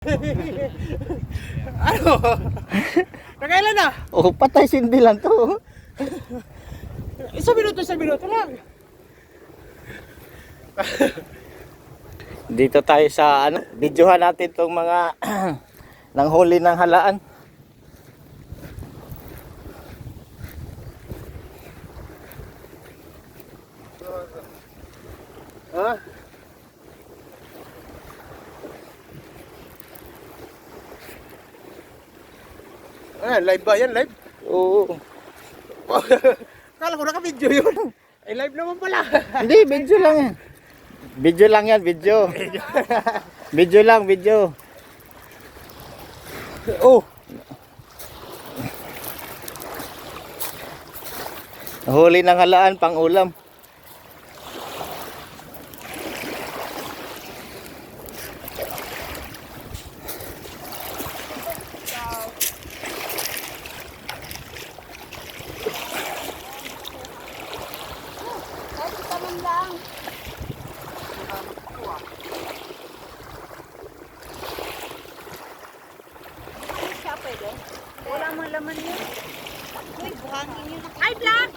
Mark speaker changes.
Speaker 1: Ano? Nakailan na?
Speaker 2: Oh, patay sindi lang to.
Speaker 1: Isang minuto lang.
Speaker 2: Dito tayo sa ano, videohan natin tong mga nanghuli ng halaan.
Speaker 1: Ha? Live ba yan? Live?
Speaker 2: Oo.
Speaker 1: Kala ko naka-video yun. Eh, live naman pala.
Speaker 2: Hindi, video lang yan. Video lang yan, video. Video lang, video. Oh. Huli ng halaan pang ulam.
Speaker 3: Wala mo laman yun. Uy, buhangin yun. Ay, vlog!